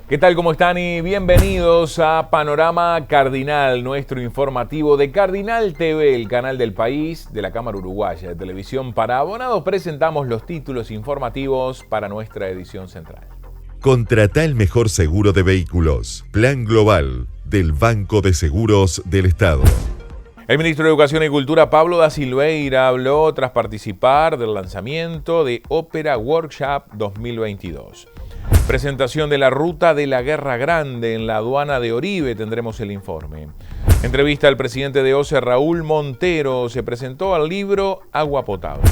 ¿Qué tal? ¿Cómo están? Y bienvenidos a Panorama Cardinal, nuestro informativo de Cardinal TV, el canal del país de la Cámara Uruguaya de Televisión. Para abonados presentamos los títulos informativos para nuestra edición central. Contrata el mejor seguro de vehículos. Plan Global del Banco de Seguros del Estado. El ministro de Educación y Cultura, Pablo da Silveira, habló tras participar del lanzamiento de Ópera Workshop 2022. Presentación de la Ruta de la Guerra Grande en la aduana de Oribe, tendremos el informe. Entrevista al presidente de OCE, Raúl Montero, se presentó al libro Agua Potable.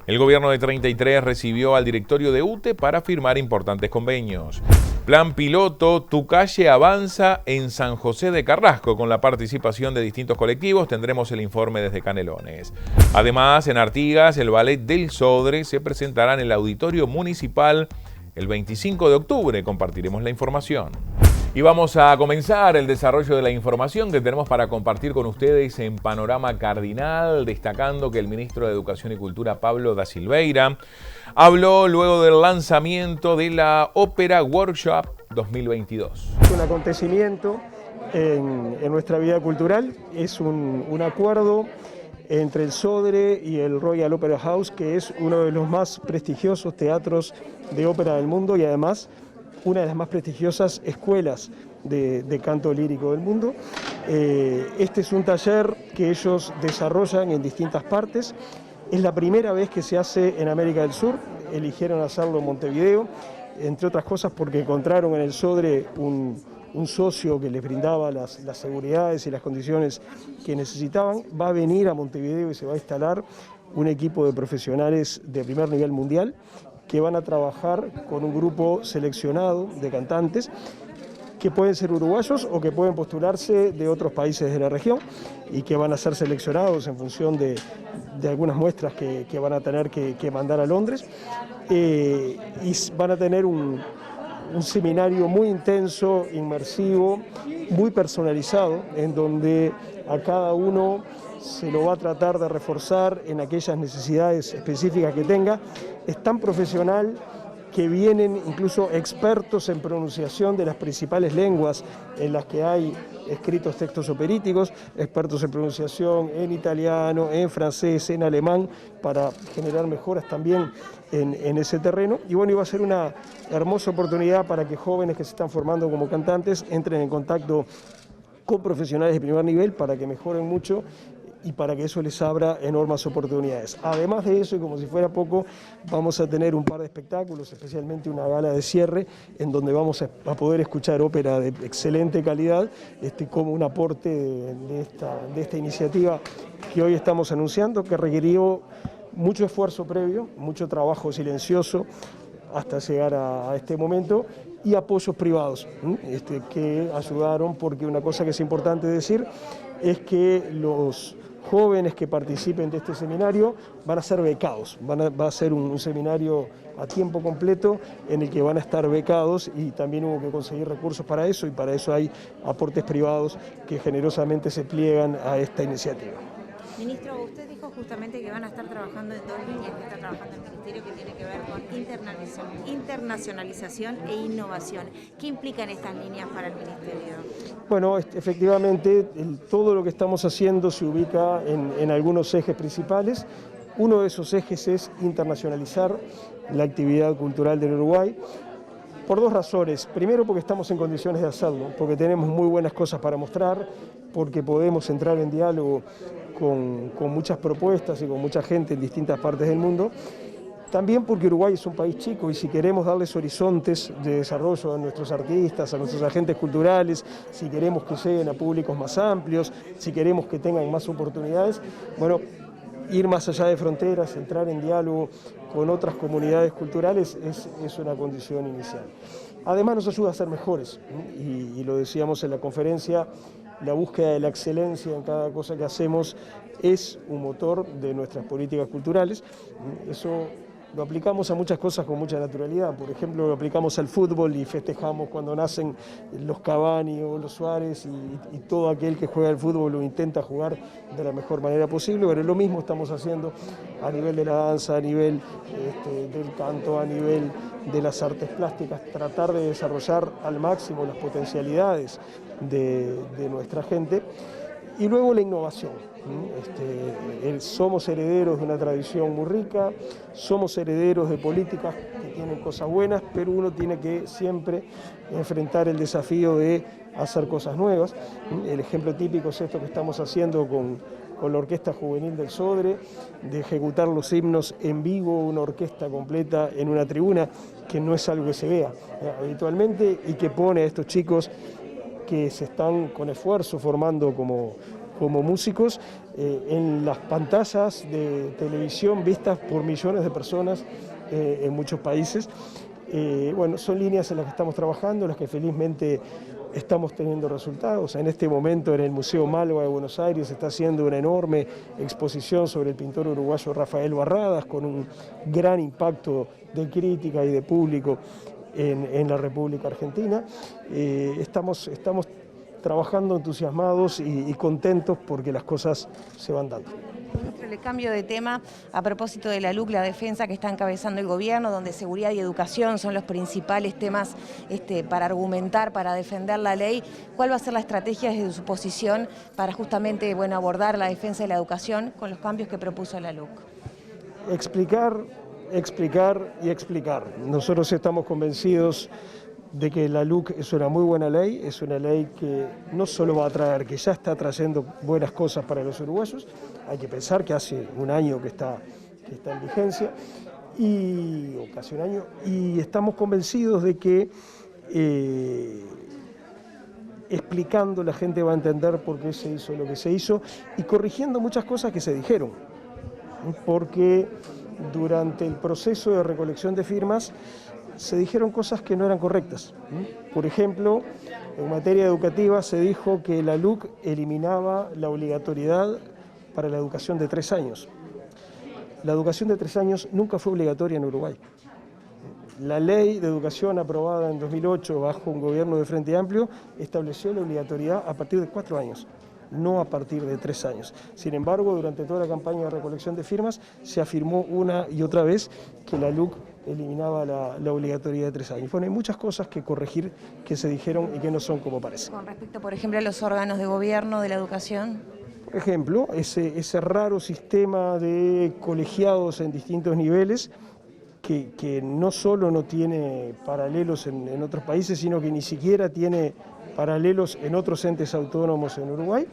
El gobierno de 33 recibió al directorio de UTE para firmar importantes convenios. Plan piloto, Tu calle avanza en San José de Carrasco, con la participación de distintos colectivos. Tendremos el informe desde Canelones. Además, en Artigas, el Ballet del Sodre se presentará en el Auditorio Municipal el 25 de octubre. Compartiremos la información. Y vamos a comenzar el desarrollo de la información que tenemos para compartir con ustedes en Panorama Cardinal, destacando que el ministro de Educación y Cultura, Pablo da Silveira, habló luego del lanzamiento de la Ópera Workshop 2022. Un acontecimiento en nuestra vida cultural, es un acuerdo entre el Sodre y el Royal Opera House, que es uno de los más prestigiosos teatros de ópera del mundo y además una de las más prestigiosas escuelas de canto lírico del mundo. Este es un taller que ellos desarrollan en distintas partes. Es la primera vez que se hace en América del Sur. Eligieron hacerlo en Montevideo, entre otras cosas porque encontraron en el Sodre un socio que les brindaba las seguridades y las condiciones que necesitaban. Va a venir a Montevideo y se va a instalar un equipo de profesionales de primer nivel mundial que van a trabajar con un grupo seleccionado de cantantes que pueden ser uruguayos o que pueden postularse de otros países de la región y que van a ser seleccionados en función de algunas muestras que van a tener que mandar a Londres, y van a tener un seminario muy intenso, inmersivo, muy personalizado, en donde a cada uno se lo va a tratar de reforzar en aquellas necesidades específicas que tenga. Es tan profesional que vienen incluso expertos en pronunciación de las principales lenguas en las que hay escritos textos operíticos, expertos en pronunciación en italiano, en francés, en alemán, para generar mejoras también en ese terreno. Y bueno, iba a ser una hermosa oportunidad para que jóvenes que se están formando como cantantes entren en contacto con profesionales de primer nivel para que mejoren mucho y para que eso les abra enormes oportunidades. Además de eso, y como si fuera poco, vamos a tener un par de espectáculos, especialmente una gala de cierre, en donde vamos a poder escuchar ópera de excelente calidad, como un aporte de esta iniciativa que hoy estamos anunciando, que requirió mucho esfuerzo previo, mucho trabajo silencioso hasta llegar a este momento, y apoyos privados que ayudaron, porque una cosa que es importante decir es que los jóvenes que participen de este seminario van a ser becados, va a ser un seminario a tiempo completo en el que van a estar becados, y también hubo que conseguir recursos para eso, y para eso hay aportes privados que generosamente se pliegan a esta iniciativa. Ministro, usted dijo justamente que van a estar trabajando en dos líneas que está trabajando el Ministerio, que tiene que ver con internacionalización e innovación. ¿Qué implican estas líneas para el Ministerio? Bueno, efectivamente, todo lo que estamos haciendo se ubica en algunos ejes principales. Uno de esos ejes es internacionalizar la actividad cultural del Uruguay, por dos razones. Primero, porque estamos en condiciones de hacerlo, porque tenemos muy buenas cosas para mostrar, porque podemos entrar en diálogo con muchas propuestas y con mucha gente en distintas partes del mundo. También porque Uruguay es un país chico, y si queremos darles horizontes de desarrollo a nuestros artistas, a nuestros agentes culturales, si queremos que lleguen a públicos más amplios, si queremos que tengan más oportunidades, bueno, ir más allá de fronteras, entrar en diálogo con otras comunidades culturales es una condición inicial. Además nos ayuda a ser mejores, y lo decíamos en la conferencia, la búsqueda de la excelencia en cada cosa que hacemos es un motor de nuestras políticas culturales. Eso lo aplicamos a muchas cosas con mucha naturalidad. Por ejemplo, lo aplicamos al fútbol y festejamos cuando nacen los Cavani o los Suárez y todo aquel que juega al fútbol lo intenta jugar de la mejor manera posible, pero lo mismo estamos haciendo a nivel de la danza, a nivel del canto, a nivel de las artes plásticas, tratar de desarrollar al máximo las potencialidades de nuestra gente. Y luego la innovación. Somos herederos de una tradición muy rica, somos herederos de políticas que tienen cosas buenas, pero uno tiene que siempre enfrentar el desafío de hacer cosas nuevas. El ejemplo típico es esto que estamos haciendo con la Orquesta Juvenil del Sodre, de ejecutar los himnos en vivo, una orquesta completa en una tribuna, que no es algo que se vea habitualmente y que pone a estos chicos que se están con esfuerzo formando como músicos en las pantallas de televisión vistas por millones de personas en muchos países. Bueno, son líneas en las que estamos trabajando, en las que felizmente estamos teniendo resultados. En este momento en el Museo Malva de Buenos Aires se está haciendo una enorme exposición sobre el pintor uruguayo Rafael Barradas, con un gran impacto de crítica y de público en la República Argentina. Estamos trabajando entusiasmados y contentos porque las cosas se van dando. Le cambio de tema a propósito de la LUC, la defensa que está encabezando el gobierno, donde seguridad y educación son los principales temas para argumentar, para defender la ley. ¿Cuál va a ser la estrategia desde su posición para justamente abordar la defensa de la educación con los cambios que propuso la LUC? Explicar y explicar. Nosotros estamos convencidos de que la LUC es una muy buena ley, es una ley que no solo va a traer, que ya está trayendo buenas cosas para los uruguayos. Hay que pensar que hace un año que está en vigencia, o casi un año, y estamos convencidos de que explicando la gente va a entender por qué se hizo lo que se hizo y corrigiendo muchas cosas que se dijeron, porque durante el proceso de recolección de firmas se dijeron cosas que no eran correctas. Por ejemplo, en materia educativa se dijo que la LUC eliminaba la obligatoriedad para la educación de 3 años. La educación de 3 años nunca fue obligatoria en Uruguay. La ley de educación aprobada en 2008 bajo un gobierno de Frente Amplio estableció la obligatoriedad a partir de 4 años, no a partir de 3 años. Sin embargo, durante toda la campaña de recolección de firmas se afirmó una y otra vez que la LUC eliminaba la obligatoriedad de 3 años. Bueno, hay muchas cosas que corregir que se dijeron y que no son como parece. Con respecto, por ejemplo, a los órganos de gobierno de la educación. Por ejemplo, ese raro sistema de colegiados en distintos niveles que no solo no tiene paralelos en otros países, sino que ni siquiera tiene paralelos en otros entes autónomos en Uruguay,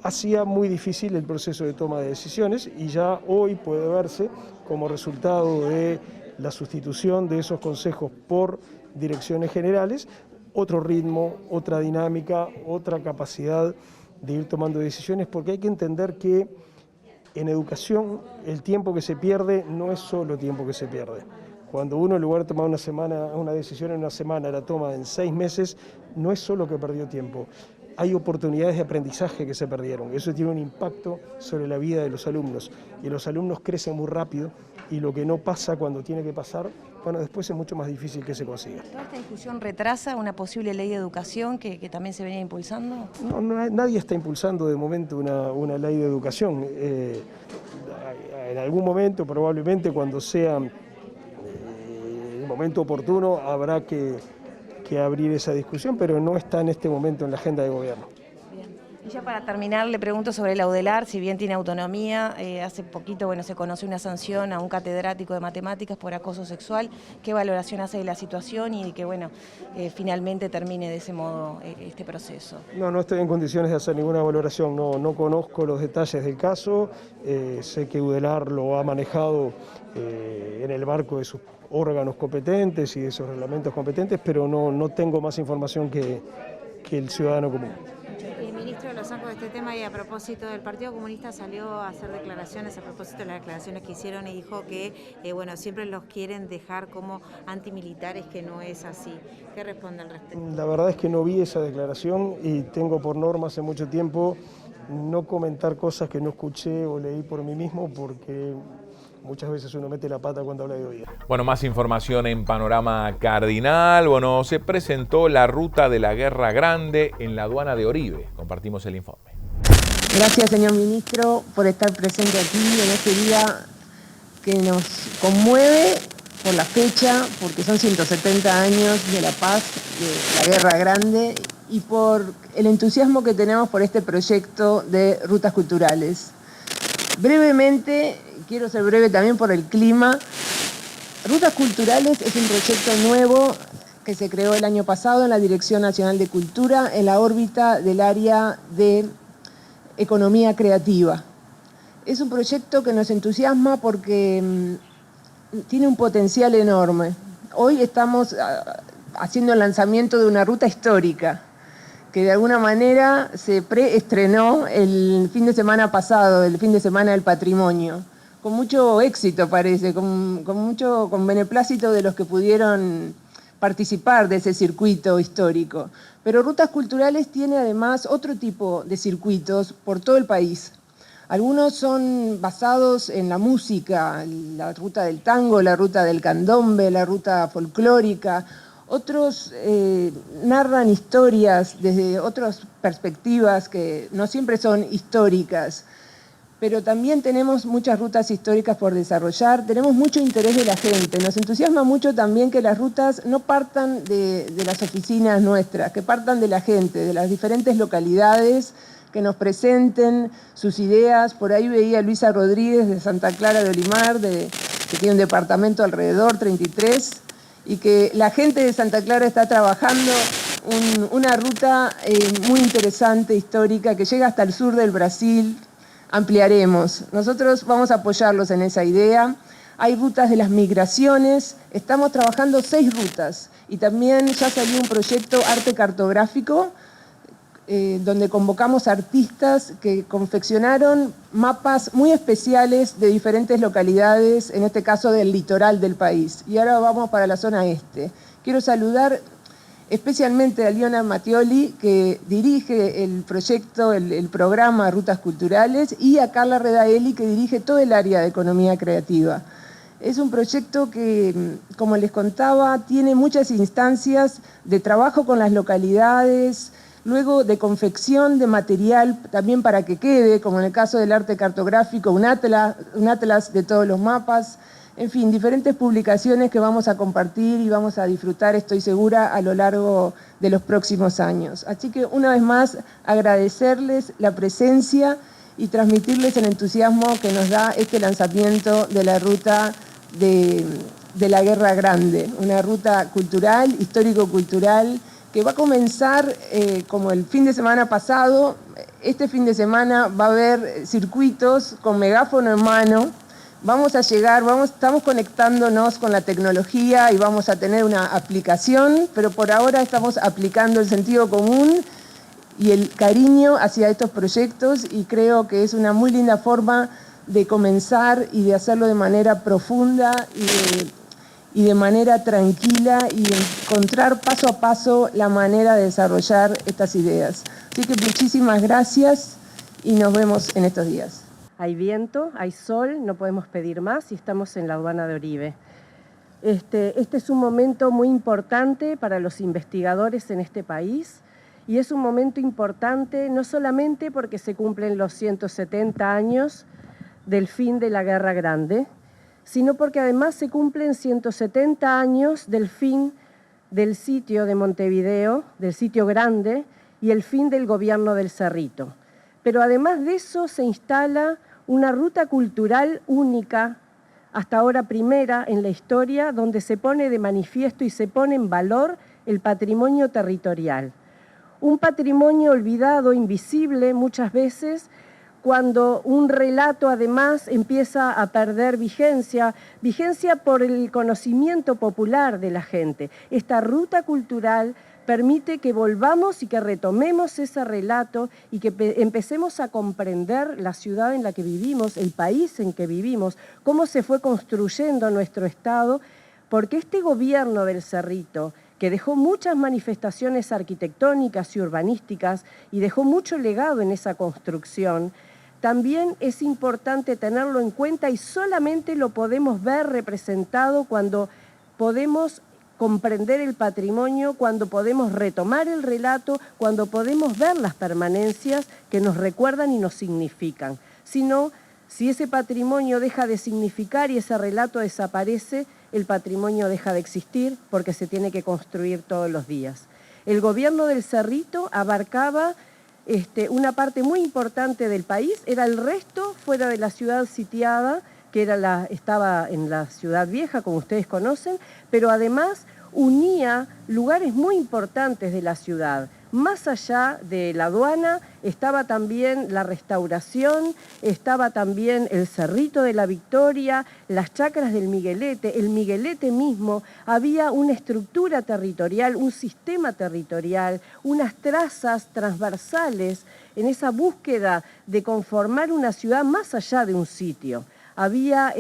hacía muy difícil el proceso de toma de decisiones y ya hoy puede verse como resultado de la sustitución de esos consejos por direcciones generales, otro ritmo, otra dinámica, otra capacidad de ir tomando decisiones, porque hay que entender que en educación el tiempo que se pierde no es solo tiempo que se pierde. Cuando uno en lugar de tomar una decisión en una semana la toma en 6 meses, no es solo que perdió tiempo. Hay oportunidades de aprendizaje que se perdieron. Eso tiene un impacto sobre la vida de los alumnos. Y los alumnos crecen muy rápido y lo que no pasa cuando tiene que pasar, bueno, después es mucho más difícil que se consiga. ¿Toda esta discusión retrasa una posible ley de educación que también se venía impulsando? No, nadie está impulsando de momento una ley de educación. En algún momento, probablemente cuando sea el momento oportuno, habrá que abrir esa discusión, pero no está en este momento en la agenda de gobierno. Bien. Y ya para terminar, le pregunto sobre el Audelar, si bien tiene autonomía, hace poquito se conoció una sanción a un catedrático de matemáticas por acoso sexual. ¿Qué valoración hace de la situación y que finalmente termine de ese modo este proceso? No estoy en condiciones de hacer ninguna valoración, no conozco los detalles del caso, sé que Audelar lo ha manejado en el marco de sus órganos competentes y de sus reglamentos competentes, pero no tengo más información que el ciudadano común. El ministro lo saco de este tema y a propósito del Partido Comunista salió a hacer declaraciones a propósito de las declaraciones que hicieron y dijo que siempre los quieren dejar como antimilitares, que no es así. ¿Qué responde al respecto? La verdad es que no vi esa declaración y tengo por norma hace mucho tiempo no comentar cosas que no escuché o leí por mí mismo, porque muchas veces uno mete la pata cuando habla de oído. Bueno, más información en Panorama Cardinal. Bueno, se presentó la ruta de la Guerra Grande en la aduana de Oribe. Compartimos el informe. Gracias, señor ministro, por estar presente aquí en este día que nos conmueve por la fecha, porque son 170 años de la paz, de la Guerra Grande, y por el entusiasmo que tenemos por este proyecto de rutas culturales. Brevemente, quiero ser breve también por el clima. Rutas Culturales es un proyecto nuevo que se creó el año pasado en la Dirección Nacional de Cultura en la órbita del área de economía creativa. Es un proyecto que nos entusiasma porque tiene un potencial enorme. Hoy estamos haciendo el lanzamiento de una ruta histórica que de alguna manera se preestrenó el fin de semana pasado, el fin de semana del patrimonio, con mucho éxito parece, con beneplácito de los que pudieron participar de ese circuito histórico. Pero Rutas Culturales tiene además otro tipo de circuitos por todo el país. Algunos son basados en la música, la ruta del tango, la ruta del candombe, la ruta folclórica. Otros narran historias desde otras perspectivas que no siempre son históricas, pero también tenemos muchas rutas históricas por desarrollar, tenemos mucho interés de la gente. Nos entusiasma mucho también que las rutas no partan de las oficinas nuestras, que partan de la gente, de las diferentes localidades, que nos presenten sus ideas. Por ahí veía a Luisa Rodríguez de Santa Clara de Olimar, que tiene un departamento alrededor, 33, y que la gente de Santa Clara está trabajando una ruta muy interesante, histórica, que llega hasta el sur del Brasil. Ampliaremos. Nosotros vamos a apoyarlos en esa idea. Hay rutas de las migraciones, estamos trabajando 6 rutas y también ya salió un proyecto arte cartográfico donde convocamos artistas que confeccionaron mapas muy especiales de diferentes localidades, en este caso del litoral del país. Y ahora vamos para la zona este. Quiero saludar especialmente a Liona Mattioli, que dirige el proyecto, el programa Rutas Culturales, y a Carla Redaeli, que dirige todo el área de economía creativa. Es un proyecto que, como les contaba, tiene muchas instancias de trabajo con las localidades, luego de confección de material también para que quede, como en el caso del arte cartográfico, un atlas de todos los mapas. En fin, diferentes publicaciones que vamos a compartir y vamos a disfrutar, estoy segura, a lo largo de los próximos años. Así que, una vez más, agradecerles la presencia y transmitirles el entusiasmo que nos da este lanzamiento de la ruta de la Guerra Grande, una ruta cultural, histórico-cultural, que va a comenzar como el fin de semana pasado. Este fin de semana va a haber circuitos con megáfono en mano. Vamos a llegar, estamos conectándonos con la tecnología y vamos a tener una aplicación, pero por ahora estamos aplicando el sentido común y el cariño hacia estos proyectos, y creo que es una muy linda forma de comenzar y de hacerlo de manera profunda y de manera tranquila, y encontrar paso a paso la manera de desarrollar estas ideas. Así que muchísimas gracias y nos vemos en estos días. Hay viento, hay sol, no podemos pedir más y estamos en la aduana de Oribe. Este es un momento muy importante para los investigadores en este país, y es un momento importante no solamente porque se cumplen los 170 años del fin de la Guerra Grande, sino porque además se cumplen 170 años del fin del sitio de Montevideo, del sitio grande, y el fin del gobierno del Cerrito. Pero además de eso se instala una ruta cultural única, hasta ahora primera en la historia, donde se pone de manifiesto y se pone en valor el patrimonio territorial. Un patrimonio olvidado, invisible muchas veces, cuando un relato además empieza a perder vigencia por el conocimiento popular de la gente. Esta ruta cultural permite que volvamos y que retomemos ese relato y que empecemos a comprender la ciudad en la que vivimos, el país en que vivimos, cómo se fue construyendo nuestro Estado, porque este gobierno del Cerrito, que dejó muchas manifestaciones arquitectónicas y urbanísticas y dejó mucho legado en esa construcción, también es importante tenerlo en cuenta y solamente lo podemos ver representado cuando podemos comprender el patrimonio, cuando podemos retomar el relato, cuando podemos ver las permanencias que nos recuerdan y nos significan. Si no, si ese patrimonio deja de significar y ese relato desaparece, el patrimonio deja de existir porque se tiene que construir todos los días. El gobierno del Cerrito abarcaba una parte muy importante del país, era el resto fuera de la ciudad sitiada, que estaba en la ciudad vieja, como ustedes conocen, pero además unía lugares muy importantes de la ciudad. Más allá de la aduana estaba también la Restauración, estaba también el Cerrito de la Victoria, las chacras del Miguelete, el Miguelete mismo. Había una estructura territorial, un sistema territorial, unas trazas transversales en esa búsqueda de conformar una ciudad más allá de un sitio. Había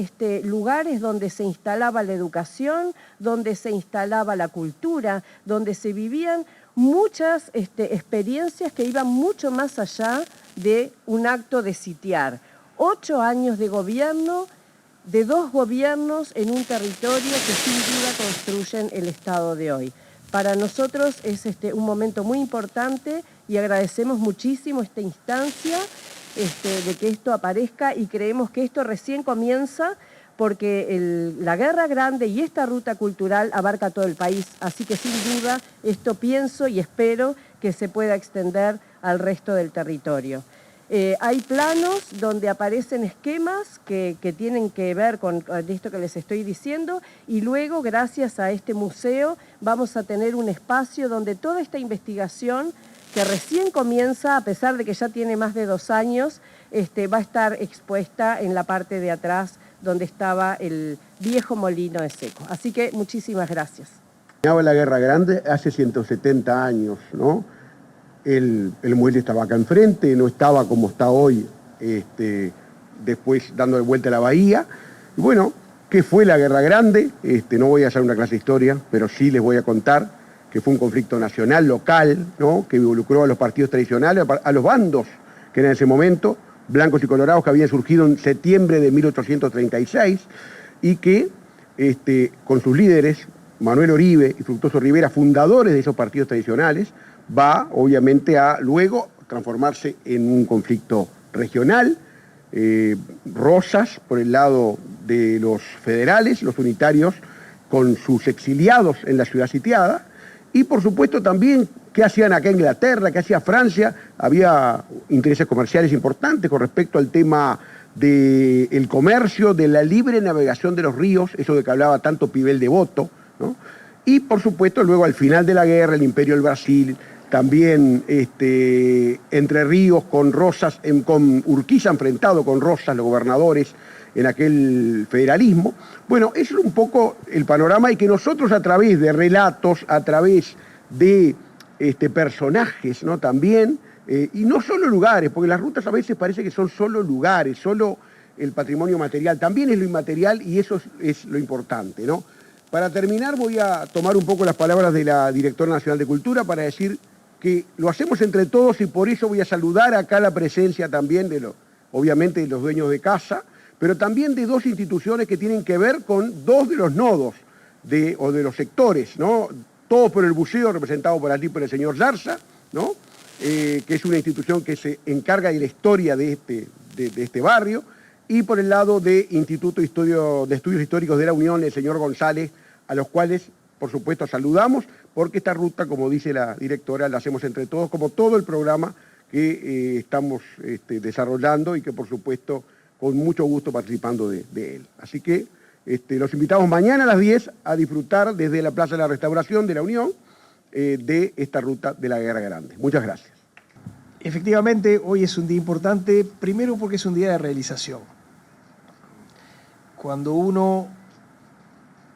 lugares donde se instalaba la educación, donde se instalaba la cultura, donde se vivían muchas experiencias que iban mucho más allá de un acto de sitiar. 8 años de gobierno, de 2 gobiernos en un territorio que sin duda construyen el Estado de hoy. Para nosotros es un momento muy importante y agradecemos muchísimo esta instancia de que esto aparezca y creemos que esto recién comienza porque la Guerra Grande y esta ruta cultural abarca todo el país, así que sin duda esto pienso y espero que se pueda extender al resto del territorio. Hay planos donde aparecen esquemas que tienen que ver con esto que les estoy diciendo y luego, gracias a este museo, vamos a tener un espacio donde toda esta investigación que recién comienza, a pesar de que ya tiene más de 2 años, va a estar expuesta en la parte de atrás donde estaba el viejo molino de seco. Así que muchísimas gracias. La Guerra Grande hace 170 años, ¿no? El muelle estaba acá enfrente, no estaba como está hoy, después dando vuelta a la bahía. Y bueno, ¿qué fue la Guerra Grande? No voy a hacer una clase de historia, pero sí les voy a contar que fue un conflicto nacional, local, ¿no? Que involucró a los partidos tradicionales, a los bandos que eran en ese momento, blancos y colorados, que habían surgido en septiembre de 1836 y que con sus líderes, Manuel Oribe y Fructuoso Rivera, fundadores de esos partidos tradicionales, va obviamente a luego transformarse en un conflicto regional. Rosas por el lado de los federales, los unitarios con sus exiliados en la ciudad sitiada, y por supuesto también qué hacían acá Inglaterra, qué hacía Francia. Había intereses comerciales importantes con respecto al tema del comercio, de la libre navegación de los ríos, eso de que hablaba tanto Pibel Devoto, ¿no? Y por supuesto luego al final de la guerra el Imperio del Brasil, también Entre Ríos con Rosas, con Urquiza enfrentado con Rosas, los gobernadores en aquel federalismo. Bueno, eso es un poco el panorama y que nosotros a través de relatos, a través de personajes, ¿no? También, y no solo lugares, porque las rutas a veces parece que son solo lugares, solo el patrimonio material, también es lo inmaterial y eso es lo importante, ¿no? Para terminar voy a tomar un poco las palabras de la Directora Nacional de Cultura para decir que lo hacemos entre todos y por eso voy a saludar acá la presencia también obviamente de los dueños de casa, pero también de 2 instituciones que tienen que ver con 2 de los nodos o de los sectores, ¿no? Todos por el buceo, representado por allí por el señor Zarza, ¿no? Que es una institución que se encarga de la historia de este barrio, y por el lado de Instituto de Estudios Históricos de la Unión, el señor González, a los cuales, por supuesto, saludamos, porque esta ruta, como dice la directora, la hacemos entre todos, como todo el programa que estamos desarrollando y que, por supuesto, con mucho gusto participando de él. Así que los invitamos mañana a las 10 a disfrutar desde la Plaza de la Restauración de la Unión de esta ruta de la Guerra Grande. Muchas gracias. Efectivamente, hoy es un día importante, primero porque es un día de realización. Cuando uno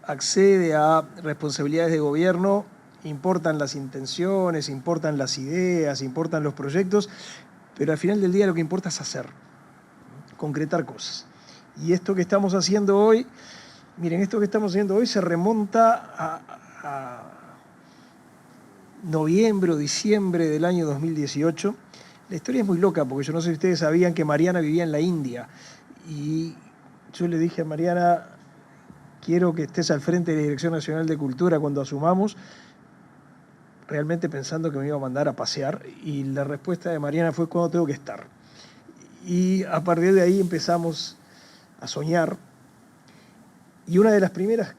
accede a responsabilidades de gobierno, importan las intenciones, importan las ideas, importan los proyectos, pero al final del día lo que importa es hacer, concretar cosas. Y esto que estamos haciendo hoy, miren, esto que estamos haciendo hoy se remonta a noviembre o diciembre del año 2018, La historia es muy loca, porque yo no sé si ustedes sabían que Mariana vivía en la India. Y yo le dije a Mariana, quiero que estés al frente de la Dirección Nacional de Cultura cuando asumamos, realmente pensando que me iba a mandar a pasear. Y la respuesta de Mariana fue, ¿cuándo tengo que estar? Y a partir de ahí empezamos a soñar. Y una de las primeras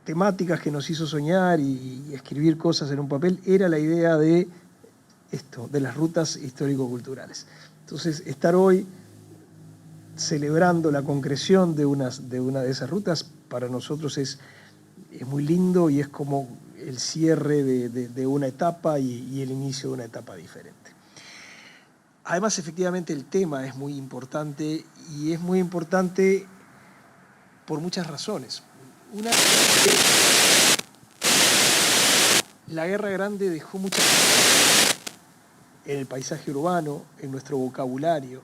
temáticas que nos hizo soñar y escribir cosas en un papel era la idea de esto, de las rutas histórico-culturales. Entonces, estar hoy celebrando la concreción de una de esas rutas, para nosotros es muy lindo y es como el cierre de una etapa y el inicio de una etapa diferente. Además, efectivamente, el tema es muy importante y es muy importante por muchas razones. Una, la Guerra Grande dejó muchas en el paisaje urbano, en nuestro vocabulario.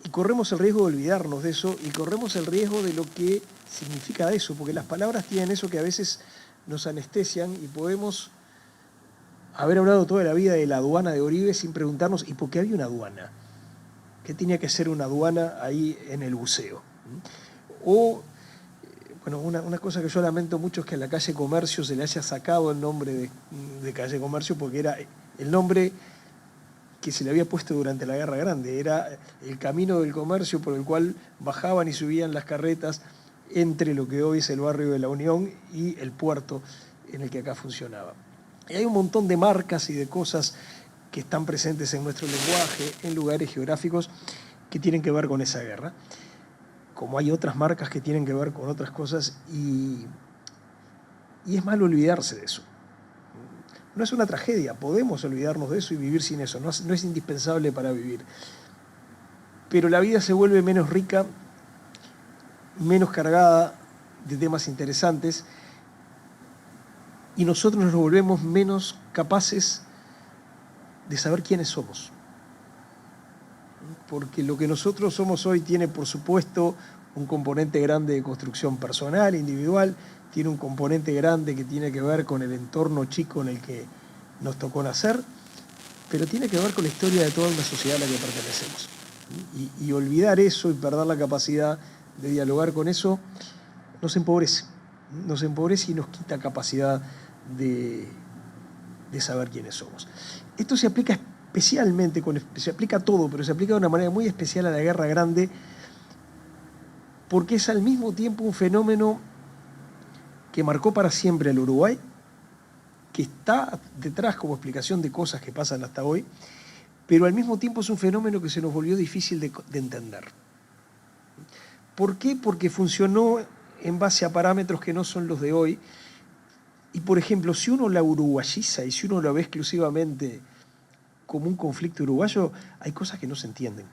Y corremos el riesgo de olvidarnos de eso y corremos el riesgo de lo que significa eso, porque las palabras tienen eso que a veces nos anestesian y podemos haber hablado toda la vida de la aduana de Oribe sin preguntarnos ¿y por qué había una aduana? ¿Qué tenía que ser una aduana ahí en el buceo? O, bueno, una cosa que yo lamento mucho es que a la calle Comercio se le haya sacado el nombre de calle Comercio porque era el nombre que se le había puesto durante la Guerra Grande. Era el camino del comercio por el cual bajaban y subían las carretas entre lo que hoy es el barrio de La Unión y el puerto en el que acá funcionaba. Y hay un montón de marcas y de cosas que están presentes en nuestro lenguaje, en lugares geográficos, que tienen que ver con esa guerra. Como hay otras marcas que tienen que ver con otras cosas y es malo olvidarse de eso. No es una tragedia, podemos olvidarnos de eso y vivir sin eso, no es indispensable para vivir. Pero la vida se vuelve menos rica, menos cargada de temas interesantes y nosotros nos volvemos menos capaces de saber quiénes somos. Porque lo que nosotros somos hoy tiene, por supuesto, un componente grande de construcción personal, individual, tiene un componente grande que tiene que ver con el entorno chico en el que nos tocó nacer, pero tiene que ver con la historia de toda una sociedad a la que pertenecemos. Y olvidar eso y perder la capacidad de dialogar con eso nos empobrece y nos quita capacidad de saber quiénes somos. Esto se aplica especialmente, se aplica a todo, pero se aplica de una manera muy especial a la Guerra Grande, porque es al mismo tiempo un fenómeno que marcó para siempre al Uruguay, que está detrás como explicación de cosas que pasan hasta hoy, pero al mismo tiempo es un fenómeno que se nos volvió difícil de entender. ¿Por qué? Porque funcionó en base a parámetros que no son los de hoy. Y, por ejemplo, si uno la uruguayiza y si uno la ve exclusivamente como un conflicto uruguayo, hay cosas que no se entienden.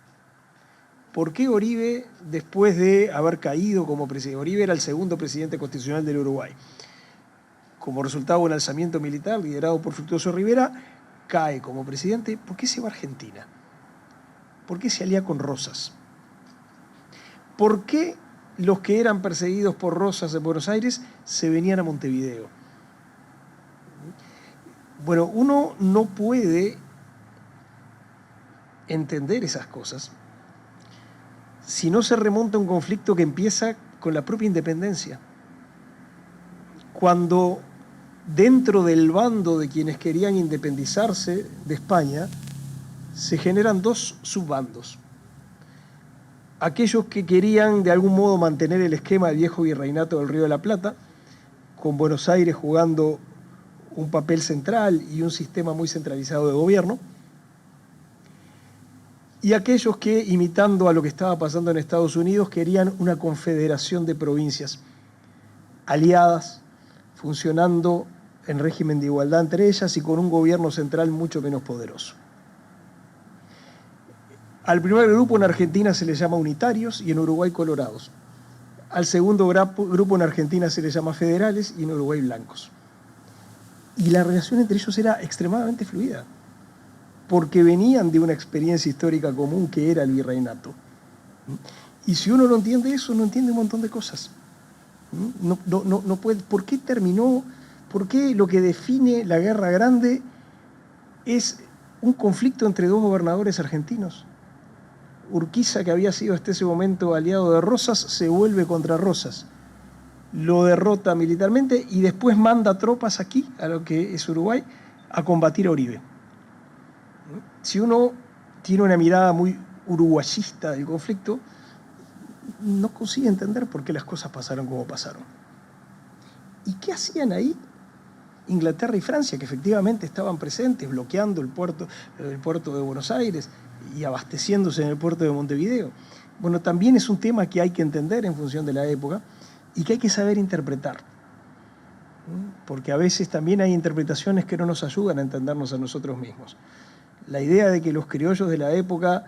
¿Por qué Oribe, después de haber caído como presidente, Oribe era el segundo presidente constitucional del Uruguay, como resultado de un alzamiento militar liderado por Fructuoso Rivera, cae como presidente? ¿Por qué se va a Argentina? ¿Por qué se alía con Rosas? ¿Por qué los que eran perseguidos por Rosas en Buenos Aires se venían a Montevideo? Bueno, uno no puede entender esas cosas si no se remonta a un conflicto que empieza con la propia independencia. Cuando dentro del bando de quienes querían independizarse de España, se generan dos subbandos. Aquellos que querían de algún modo mantener el esquema del viejo virreinato del Río de la Plata, con Buenos Aires jugando un papel central y un sistema muy centralizado de gobierno, y aquellos que, imitando a lo que estaba pasando en Estados Unidos, querían una confederación de provincias aliadas, funcionando en régimen de igualdad entre ellas y con un gobierno central mucho menos poderoso. Al primer grupo en Argentina se les llama unitarios y en Uruguay colorados. Al segundo grupo en Argentina se les llama federales y en Uruguay blancos. Y la relación entre ellos era extremadamente fluida, porque venían de una experiencia histórica común que era el virreinato. Y si uno no entiende eso, no entiende un montón de cosas. No puede. ¿Por qué terminó? ¿Por qué lo que define la Guerra Grande es un conflicto entre dos gobernadores argentinos. Urquiza, que había sido hasta ese momento aliado de Rosas, se vuelve contra Rosas. Lo derrota militarmente y después manda tropas aquí, a lo que es Uruguay, a combatir a Oribe. Si uno tiene una mirada muy uruguayista del conflicto, no consigue entender por qué las cosas pasaron como pasaron. ¿Y qué hacían ahí Inglaterra y Francia, que efectivamente estaban presentes, bloqueando el puerto de Buenos Aires y abasteciéndose en el puerto de Montevideo? Bueno, también es un tema que hay que entender en función de la época y que hay que saber interpretar. Porque a veces también hay interpretaciones que no nos ayudan a entendernos a nosotros mismos. La idea de que los criollos de la época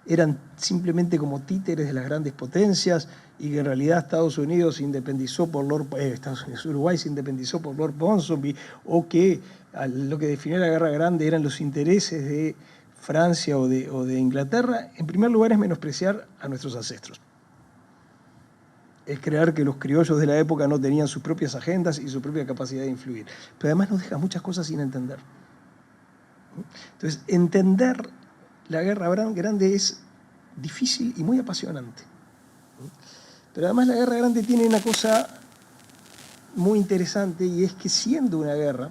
eran simplemente como títeres de las grandes potencias y que en realidad Estados Unidos se independizó por Uruguay se independizó por Lord Ponsonby, o que lo que definió la Guerra Grande eran los intereses de Francia o de Inglaterra, en primer lugar es menospreciar a nuestros ancestros. Es creer que los criollos de la época no tenían sus propias agendas y su propia capacidad de influir. Pero además nos deja muchas cosas sin entender. Entonces, entender la Guerra Grande es difícil y muy apasionante. Pero además la Guerra Grande tiene una cosa muy interesante, y es que siendo una guerra,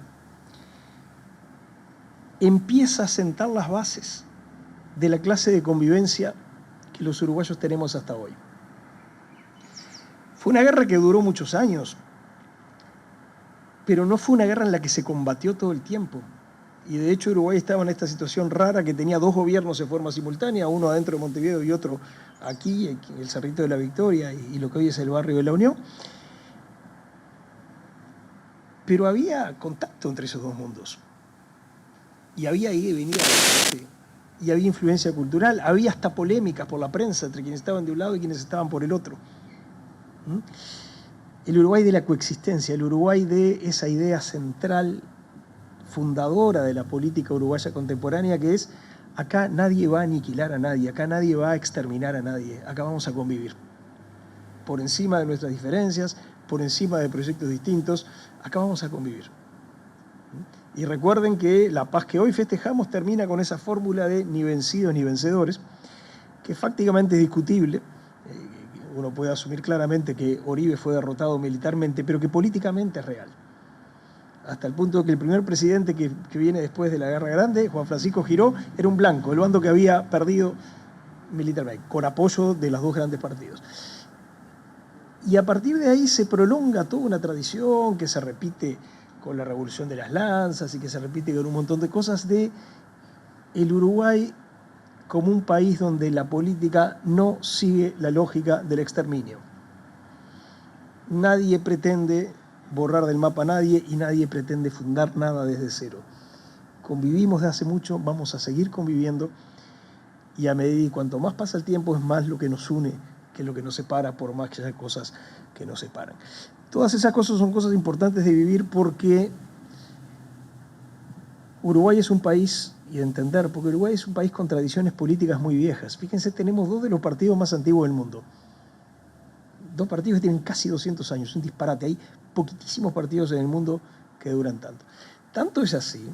empieza a sentar las bases de la clase de convivencia que los uruguayos tenemos hasta hoy. Fue una guerra que duró muchos años, pero no fue una guerra en la que se combatió todo el tiempo. Y de hecho Uruguay estaba en esta situación rara que tenía dos gobiernos en forma simultánea, uno adentro de Montevideo y otro aquí, en el Cerrito de la Victoria y lo que hoy es el barrio de La Unión. Pero había contacto entre esos dos mundos. Y había ida y venida, y había influencia cultural, había hasta polémicas por la prensa entre quienes estaban de un lado y quienes estaban por el otro. El Uruguay de la coexistencia, el Uruguay de esa idea central, fundadora de la política uruguaya contemporánea, que es: acá nadie va a aniquilar a nadie, acá nadie va a exterminar a nadie, acá vamos a convivir. Por encima de nuestras diferencias, por encima de proyectos distintos, acá vamos a convivir. Y recuerden que la paz que hoy festejamos termina con esa fórmula de ni vencidos ni vencedores, que fácticamente es discutible. Uno puede asumir claramente que Oribe fue derrotado militarmente, pero que políticamente es real. Hasta el punto de que el primer presidente que viene después de la Guerra Grande, Juan Francisco Giró, era un blanco, el bando que había perdido militarmente, con apoyo de los dos grandes partidos. Y a partir de ahí se prolonga toda una tradición que se repite con la Revolución de las Lanzas y que se repite con un montón de cosas de el Uruguay como un país donde la política no sigue la lógica del exterminio. Nadie pretende borrar del mapa a nadie y nadie pretende fundar nada desde cero. Convivimos de hace mucho, vamos a seguir conviviendo, y a medida y cuanto más pasa el tiempo es más lo que nos une que lo que nos separa, por más que haya cosas que nos separan. Todas esas cosas son cosas importantes de vivir, porque Uruguay es un país, y de entender, porque Uruguay es un país con tradiciones políticas muy viejas. Fíjense, tenemos dos de los partidos más antiguos del mundo. Dos partidos que tienen casi 200 años, un disparate. Hay poquitísimos partidos en el mundo que duran tanto. Tanto es así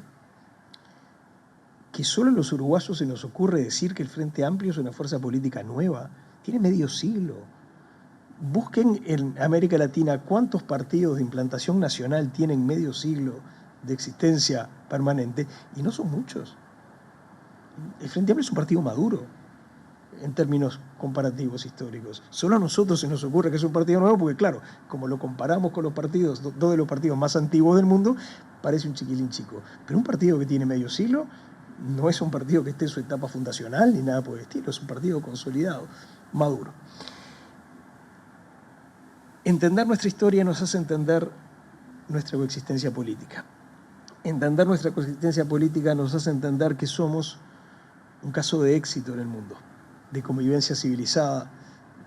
que solo a los uruguayos se nos ocurre decir que el Frente Amplio es una fuerza política nueva. Tiene medio siglo. Busquen en América Latina cuántos partidos de implantación nacional tienen medio siglo de existencia permanente, y no son muchos. El Frente Amplio es un partido maduro en términos comparativos históricos. Solo a nosotros se nos ocurre que es un partido nuevo porque, claro, como lo comparamos con los partidos, dos de los partidos más antiguos del mundo, parece un chiquilín chico. Pero un partido que tiene medio siglo no es un partido que esté en su etapa fundacional ni nada por el estilo, es un partido consolidado, maduro. Entender nuestra historia nos hace entender nuestra coexistencia política. Entender nuestra coexistencia política nos hace entender que somos un caso de éxito en el mundo, de convivencia civilizada,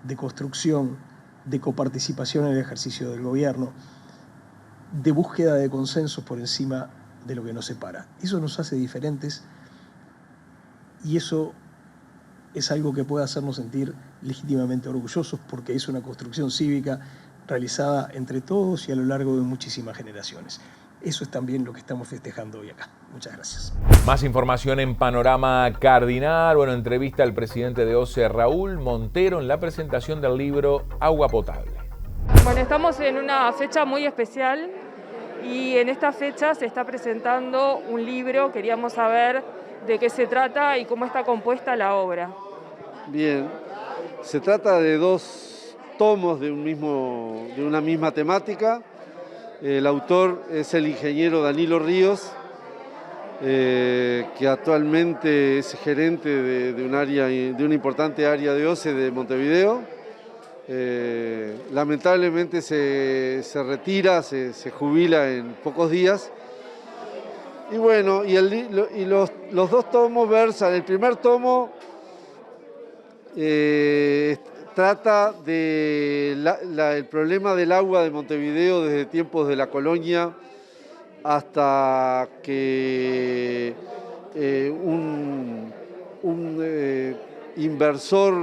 de construcción, de coparticipación en el ejercicio del gobierno, de búsqueda de consensos por encima de lo que nos separa. Eso nos hace diferentes, y eso es algo que puede hacernos sentir legítimamente orgullosos, porque es una construcción cívica realizada entre todos y a lo largo de muchísimas generaciones. Eso es también lo que estamos festejando hoy acá. Muchas gracias. Más información en Panorama Cardinal. Bueno, entrevista al presidente de OCE, Raúl Montero, en la presentación del libro Agua Potable. Bueno, estamos en una fecha muy especial y en esta fecha se está presentando un libro. Queríamos saber de qué se trata y cómo está compuesta la obra. Bien, se trata de 2 tomos de una misma temática. El autor es el ingeniero Danilo Ríos, que actualmente es gerente de una importante área de OCE de Montevideo. Lamentablemente se retira, se jubila en pocos días. Y bueno, los 2 tomos versan. El primer tomo trata del problema del agua de Montevideo desde tiempos de la colonia hasta que un inversor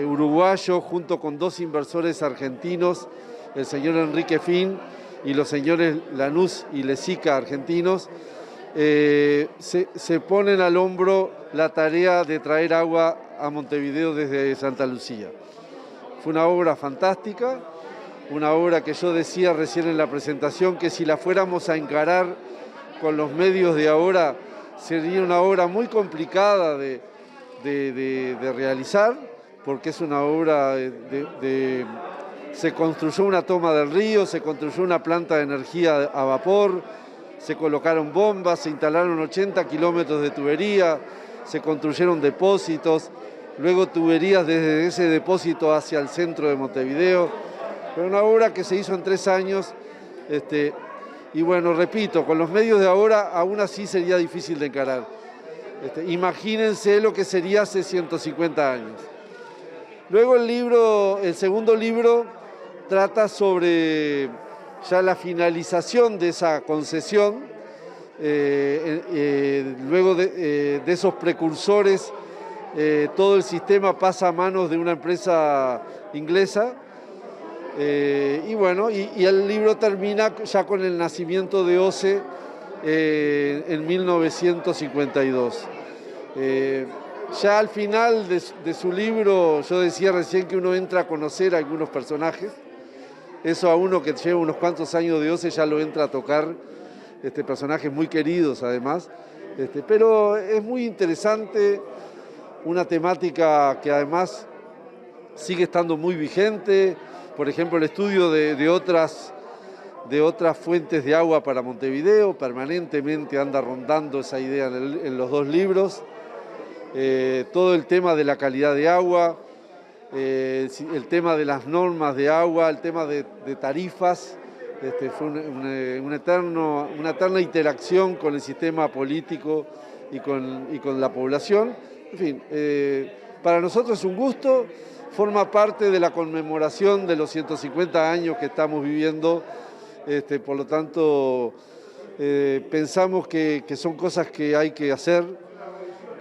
uruguayo junto con 2 inversores argentinos, el señor Enrique Fin y los señores Lanús y Lezica argentinos, se ponen al hombro la tarea de traer agua a Montevideo desde Santa Lucía. Fue una obra fantástica, una obra que yo decía recién en la presentación que si la fuéramos a encarar con los medios de ahora sería una obra muy complicada de realizar, porque es una obra se construyó una toma del río, se construyó una planta de energía a vapor, se colocaron bombas, se instalaron 80 kilómetros de tubería, se construyeron depósitos, luego tuberías desde ese depósito hacia el centro de Montevideo. Fue una obra que se hizo en 3 años, y bueno, repito, con los medios de ahora aún así sería difícil de encarar. Imagínense lo que sería hace 150 años. Luego el segundo libro trata sobre ya la finalización de esa concesión, luego de esos precursores, todo el sistema pasa a manos de una empresa inglesa, y bueno, y el libro termina ya con el nacimiento de OCE en 1952. Ya al final de su libro, yo decía recién que uno entra a conocer a algunos personajes. Eso a uno que lleva unos cuantos años de OCE ya lo entra a tocar, personajes muy queridos además. Pero es muy interesante, una temática que además sigue estando muy vigente. Por ejemplo, el estudio de otras fuentes de agua para Montevideo, permanentemente anda rondando esa idea en los 2 libros. Todo el tema de la calidad de agua, el tema de las normas de agua, el tema de tarifas, fue una eterna interacción con el sistema político y con la población. En fin, para nosotros es un gusto, forma parte de la conmemoración de los 150 años que estamos viviendo, por lo tanto pensamos que son cosas que hay que hacer,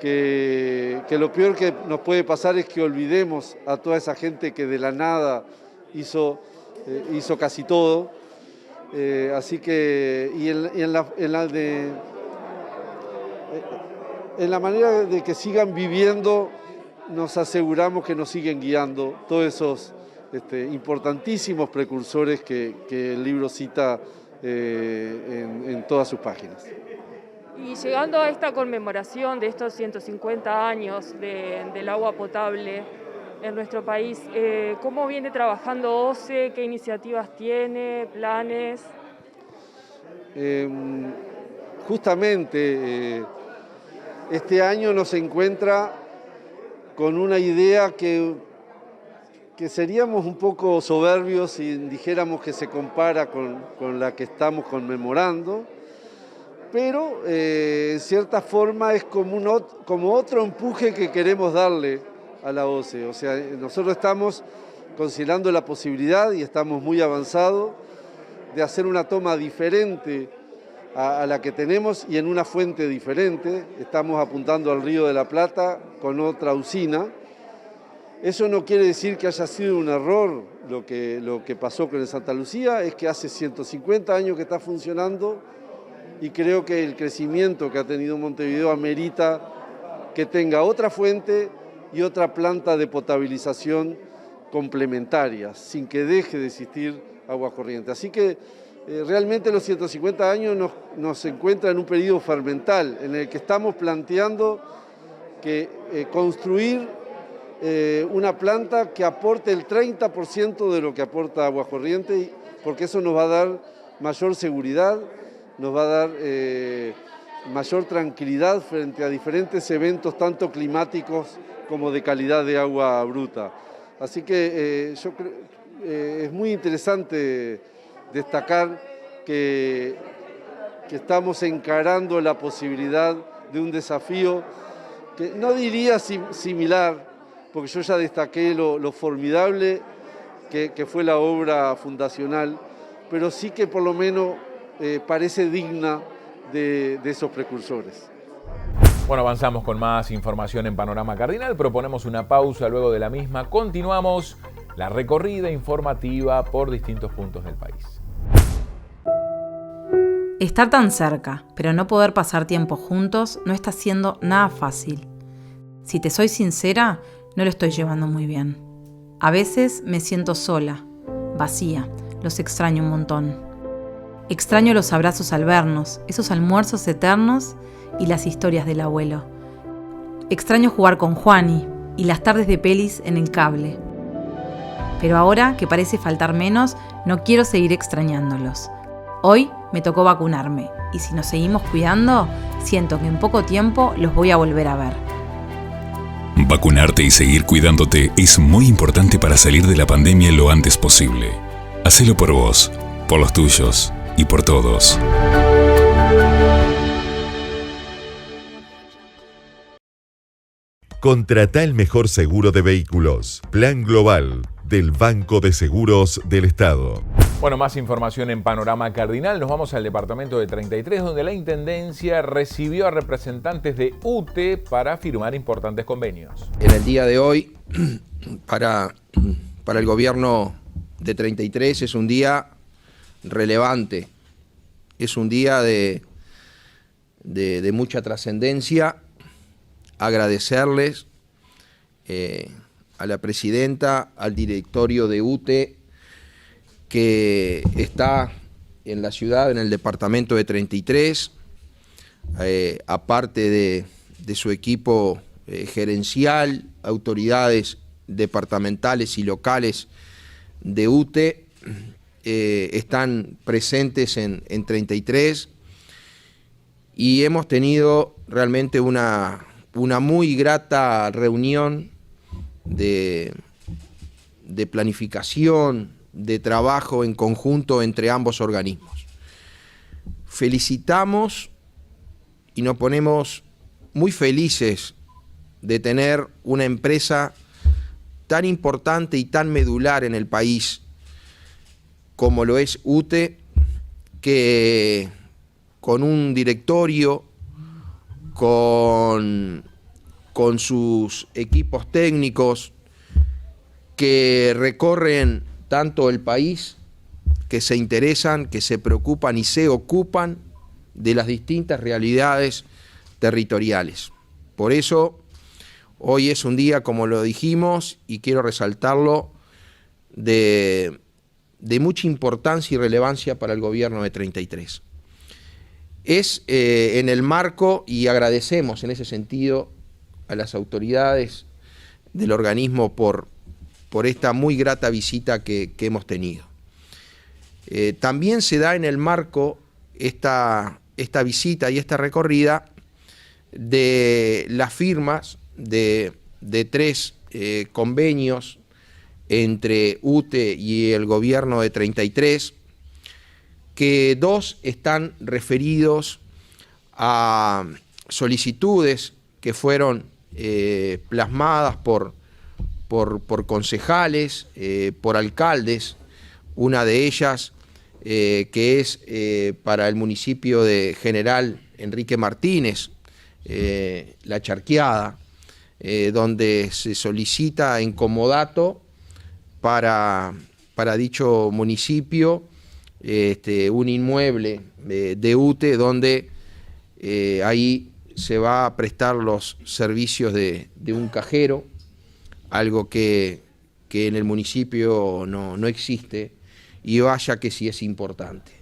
que lo peor que nos puede pasar es que olvidemos a toda esa gente que de la nada hizo casi todo. Así que, en la manera de que sigan viviendo, nos aseguramos que nos siguen guiando todos esos importantísimos precursores que el libro cita en todas sus páginas. Y llegando a esta conmemoración de estos 150 años del agua potable en nuestro país, ¿cómo viene trabajando OCE? ¿Qué iniciativas tiene? ¿Planes? Justamente este año nos encuentra con una idea que seríamos un poco soberbios si dijéramos que se compara con la que estamos conmemorando, pero en cierta forma es como otro empuje que queremos darle a la OCE. O sea, nosotros estamos considerando la posibilidad, y estamos muy avanzados, de hacer una toma diferente a la que tenemos y en una fuente diferente. Estamos apuntando al Río de la Plata con otra usina. Eso no quiere decir que haya sido un error lo que pasó con el Santa Lucía, es que hace 150 años que está funcionando y creo que el crecimiento que ha tenido Montevideo amerita que tenga otra fuente y otra planta de potabilización complementarias, sin que deje de existir agua corriente. Así que realmente los 150 años nos encuentran en un periodo fermental en el que estamos planteando que construir una planta que aporte el 30% de lo que aporta agua corriente, porque eso nos va a dar mayor seguridad, nos va a dar mayor tranquilidad frente a diferentes eventos, tanto climáticos como de calidad de agua bruta. Así que yo creo es muy interesante destacar que estamos encarando la posibilidad de un desafío que no diría similar, porque yo ya destaqué lo formidable que fue la obra fundacional, pero sí que por lo menos parece digna de esos precursores. Bueno, avanzamos con más información en Panorama Cardinal, proponemos una pausa, luego de la misma continuamos la recorrida informativa por distintos puntos del país. Estar tan cerca, pero no poder pasar tiempo juntos, no está siendo nada fácil. Si te soy sincera, no lo estoy llevando muy bien. A veces me siento sola, vacía, los extraño un montón. Extraño los abrazos al vernos, esos almuerzos eternos y las historias del abuelo. Extraño jugar con Juani y las tardes de pelis en el cable. Pero ahora, que parece faltar menos, no quiero seguir extrañándolos. Hoy me tocó vacunarme y si nos seguimos cuidando, siento que en poco tiempo los voy a volver a ver. Vacunarte y seguir cuidándote es muy importante para salir de la pandemia lo antes posible. Hacelo por vos, por los tuyos y por todos. Contrata el mejor seguro de vehículos. Plan Global del Banco de Seguros del Estado. Bueno, más información en Panorama Cardinal. Nos vamos al departamento de 33, donde la Intendencia recibió a representantes de UTE para firmar importantes convenios. En el día de hoy, para el gobierno de 33, es un día relevante. Es un día de mucha trascendencia. Agradecerles a la presidenta, al directorio de UTE, que está en la ciudad, en el departamento de 33, aparte de su equipo gerencial, autoridades departamentales y locales de UTE, están presentes en 33 y hemos tenido realmente una muy grata reunión de planificación, de trabajo en conjunto entre ambos organismos. Felicitamos y nos ponemos muy felices de tener una empresa tan importante y tan medular en el país como lo es UTE, que con un directorio, con sus equipos técnicos que recorren tanto el país, que se interesan, que se preocupan y se ocupan de las distintas realidades territoriales. Por eso, hoy es un día, como lo dijimos, y quiero resaltarlo, de mucha importancia y relevancia para el gobierno de 33. Es en el marco, y agradecemos en ese sentido a las autoridades del organismo por esta muy grata visita que hemos tenido. También se da en el marco esta visita y esta recorrida de las firmas de 3 convenios entre UTE y el gobierno de 33, que 2 están referidos a solicitudes que fueron plasmadas por concejales, por alcaldes, una de ellas que es para el municipio de General Enrique Martínez, La Charqueada, donde se solicita en comodato para dicho municipio un inmueble de UTE donde ahí se va a prestar los servicios de un cajero, algo que en el municipio no existe, y vaya que sí es importante.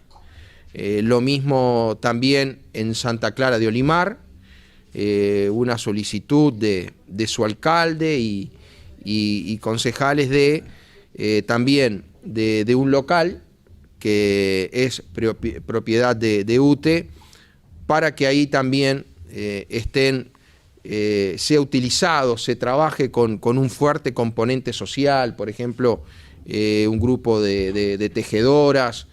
Lo mismo también en Santa Clara de Olimar, una solicitud de su alcalde y concejales también de un local que es propiedad de UTE, para que ahí también sea utilizado, se trabaje con un fuerte componente social, por ejemplo, un grupo de tejedoras,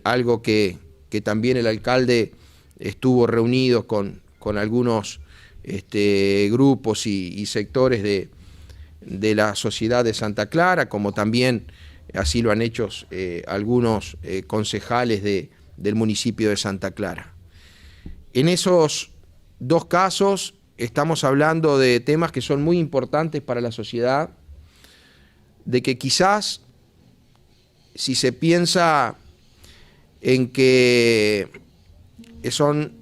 algo que también el alcalde estuvo reunido con algunos grupos y sectores de la sociedad de Santa Clara, como también así lo han hecho algunos concejales del municipio de Santa Clara. En esos dos casos estamos hablando de temas que son muy importantes para la sociedad, de que quizás si se piensa en que son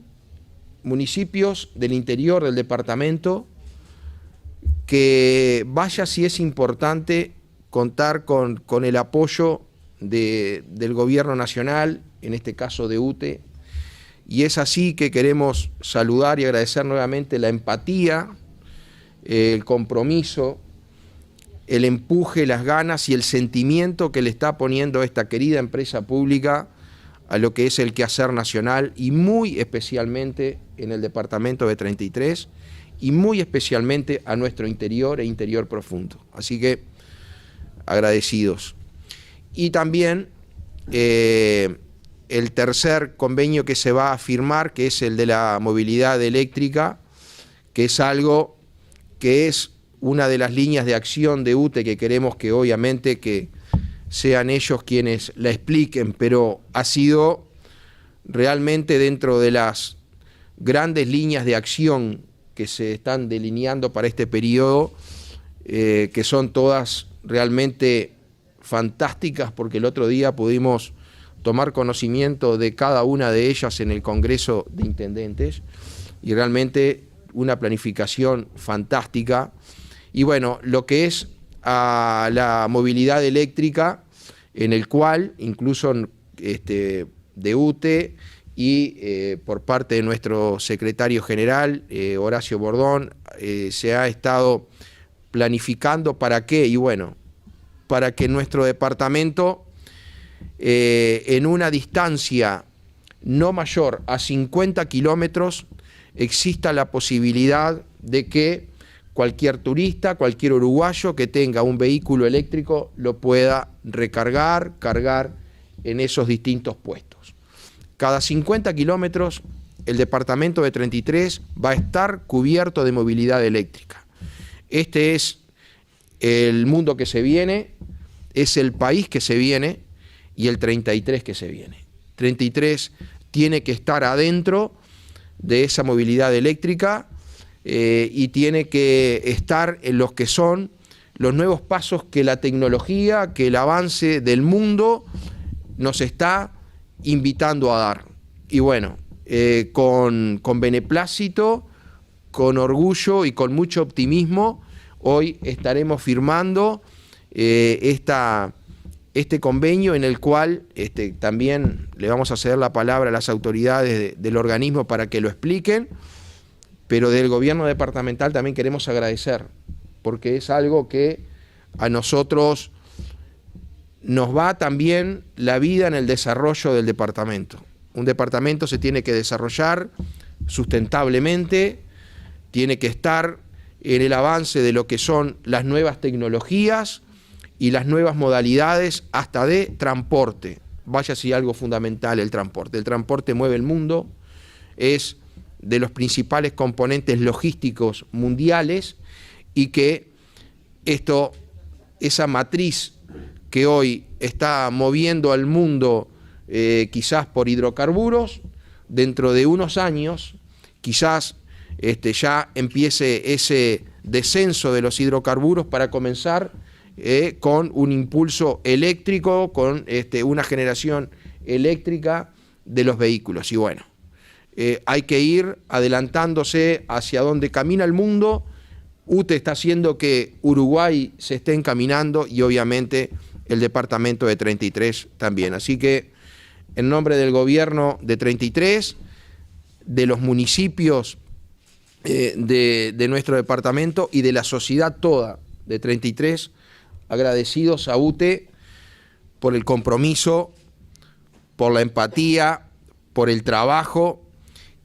municipios del interior del departamento, que vaya si es importante contar con el apoyo del gobierno nacional, en este caso de UTE, y es así que queremos saludar y agradecer nuevamente la empatía, el compromiso, el empuje, las ganas y el sentimiento que le está poniendo esta querida empresa pública a lo que es el quehacer nacional, y muy especialmente en el departamento de 33, y muy especialmente a nuestro interior e interior profundo. Así que agradecidos. Y también el tercer convenio que se va a firmar, que es el de la movilidad eléctrica, que es algo que es una de las líneas de acción de UTE, que queremos que obviamente que sean ellos quienes la expliquen, pero ha sido realmente dentro de las grandes líneas de acción que se están delineando para este periodo, que son todas realmente fantásticas, porque el otro día pudimos tomar conocimiento de cada una de ellas en el Congreso de Intendentes, y realmente una planificación fantástica. Y bueno, lo que es a la movilidad eléctrica, en el cual incluso de UTE y por parte de nuestro secretario general, Horacio Bordón, se ha estado planificando para qué, y bueno, para que nuestro departamento, en una distancia no mayor a 50 kilómetros, exista la posibilidad de que cualquier turista, cualquier uruguayo que tenga un vehículo eléctrico lo pueda recargar, cargar en esos distintos puestos. Cada 50 kilómetros el departamento de 33 va a estar cubierto de movilidad eléctrica. Este es el mundo que se viene, es el país que se viene y el 33 que se viene. 33 tiene que estar adentro de esa movilidad eléctrica, y tiene que estar en los que son los nuevos pasos que la tecnología, que el avance del mundo nos está invitando a dar. Y bueno, con beneplácito, con orgullo y con mucho optimismo, hoy estaremos firmando este convenio, en el cual también le vamos a ceder la palabra a las autoridades del organismo para que lo expliquen, pero del gobierno departamental también queremos agradecer, porque es algo que a nosotros nos va también la vida en el desarrollo del departamento. Un departamento se tiene que desarrollar sustentablemente, tiene que estar en el avance de lo que son las nuevas tecnologías y las nuevas modalidades, hasta de transporte. Vaya si algo fundamental el transporte. El transporte mueve el mundo, es de los principales componentes logísticos mundiales, y que esa matriz que hoy está moviendo al mundo, quizás por hidrocarburos, dentro de unos años quizás ya empiece ese descenso de los hidrocarburos para comenzar con un impulso eléctrico, con una generación eléctrica de los vehículos. Y bueno, hay que ir adelantándose hacia donde camina el mundo. UTE está haciendo que Uruguay se esté encaminando y obviamente el departamento de 33 también. Así que en nombre del gobierno de 33, de los municipios de nuestro departamento y de la sociedad toda de 33, agradecidos a UTE por el compromiso, por la empatía, por el trabajo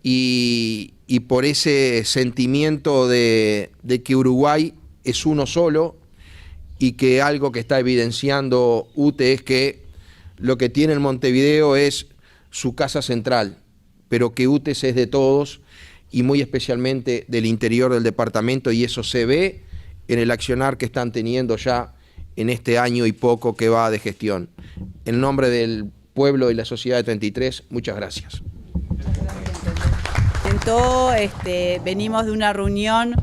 y por ese sentimiento de que Uruguay es uno solo, y que algo que está evidenciando UTE es que lo que tiene en Montevideo es su casa central, pero que UTE es de todos y muy especialmente del interior del departamento, y eso se ve en el accionar que están teniendo ya en este año y poco que va de gestión. En nombre del pueblo y la sociedad de 33, muchas gracias. Venimos de una reunión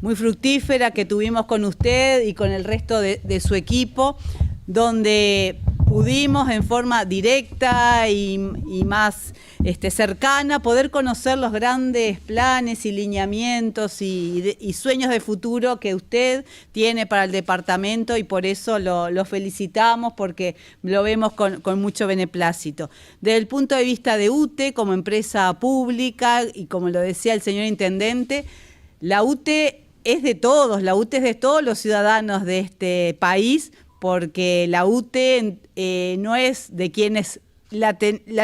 muy fructífera que tuvimos con usted y con el resto de su equipo, donde pudimos en forma directa y más cercana poder conocer los grandes planes y lineamientos y sueños de futuro que usted tiene para el departamento, y por eso lo felicitamos, porque lo vemos con mucho beneplácito. Desde el punto de vista de UTE como empresa pública, y como lo decía el señor intendente, la UTE es de todos, la UTE es de todos los ciudadanos de este país, porque la UTE no es de quienes la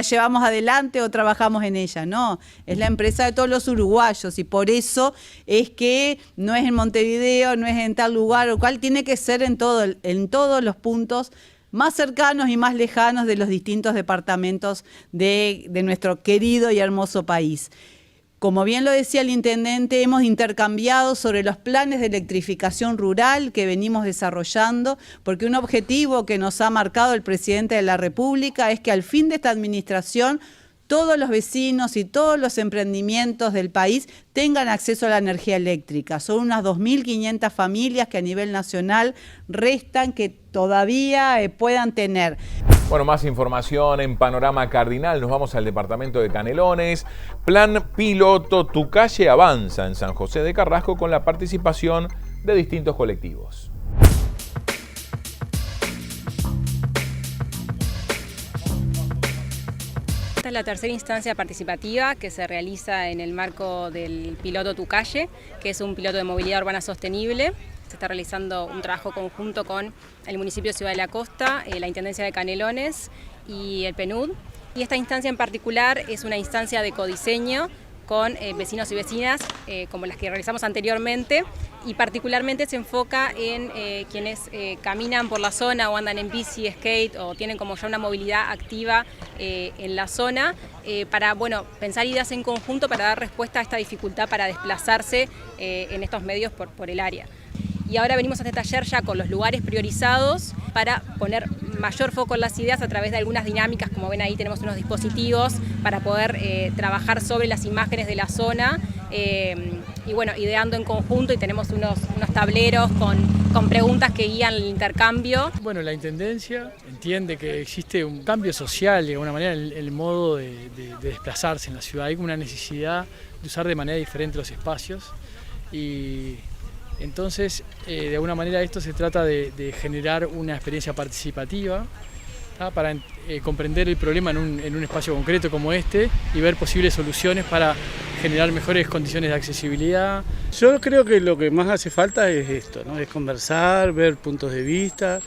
llevamos adelante o trabajamos en ella, no, es la empresa de todos los uruguayos, y por eso es que no es en Montevideo, no es en tal lugar o cual, tiene que ser en todos los puntos más cercanos y más lejanos de los distintos departamentos de nuestro querido y hermoso país. Como bien lo decía el intendente, hemos intercambiado sobre los planes de electrificación rural que venimos desarrollando, porque un objetivo que nos ha marcado el presidente de la República es que al fin de esta administración todos los vecinos y todos los emprendimientos del país tengan acceso a la energía eléctrica. Son unas 2.500 familias que a nivel nacional restan que todavía puedan tener. Bueno, más información en Panorama Cardinal. Nos vamos al departamento de Canelones. Plan piloto Tu Calle Avanza en San José de Carrasco con la participación de distintos colectivos. Esta es la tercera instancia participativa que se realiza en el marco del piloto Tu Calle, que es un piloto de movilidad urbana sostenible. Se está realizando un trabajo conjunto con el municipio de Ciudad de la Costa, la Intendencia de Canelones y el PNUD. Y esta instancia en particular es una instancia de codiseño con vecinos y vecinas, como las que realizamos anteriormente, y particularmente se enfoca en quienes caminan por la zona o andan en bici, skate o tienen como ya una movilidad activa en la zona, para pensar ideas en conjunto para dar respuesta a esta dificultad para desplazarse en estos medios por el área. Y ahora venimos a este taller ya con los lugares priorizados para poner mayor foco en las ideas a través de algunas dinámicas. Como ven ahí tenemos unos dispositivos para poder trabajar sobre las imágenes de la zona y ideando en conjunto, y tenemos unos tableros con preguntas que guían el intercambio. Bueno, la Intendencia entiende que existe un cambio social, de alguna manera, en el modo de desplazarse en la ciudad. Hay una necesidad de usar de manera diferente los espacios, y entonces, de alguna manera esto se trata de generar una experiencia participativa, para comprender el problema en un espacio concreto como este y ver posibles soluciones para generar mejores condiciones de accesibilidad. Yo creo que lo que más hace falta es esto, ¿no? Es conversar, ver puntos de vista,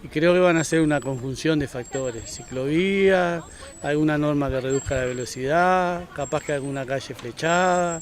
y creo que van a ser una conjunción de factores: ciclovías, alguna norma que reduzca la velocidad, capaz que alguna calle flechada,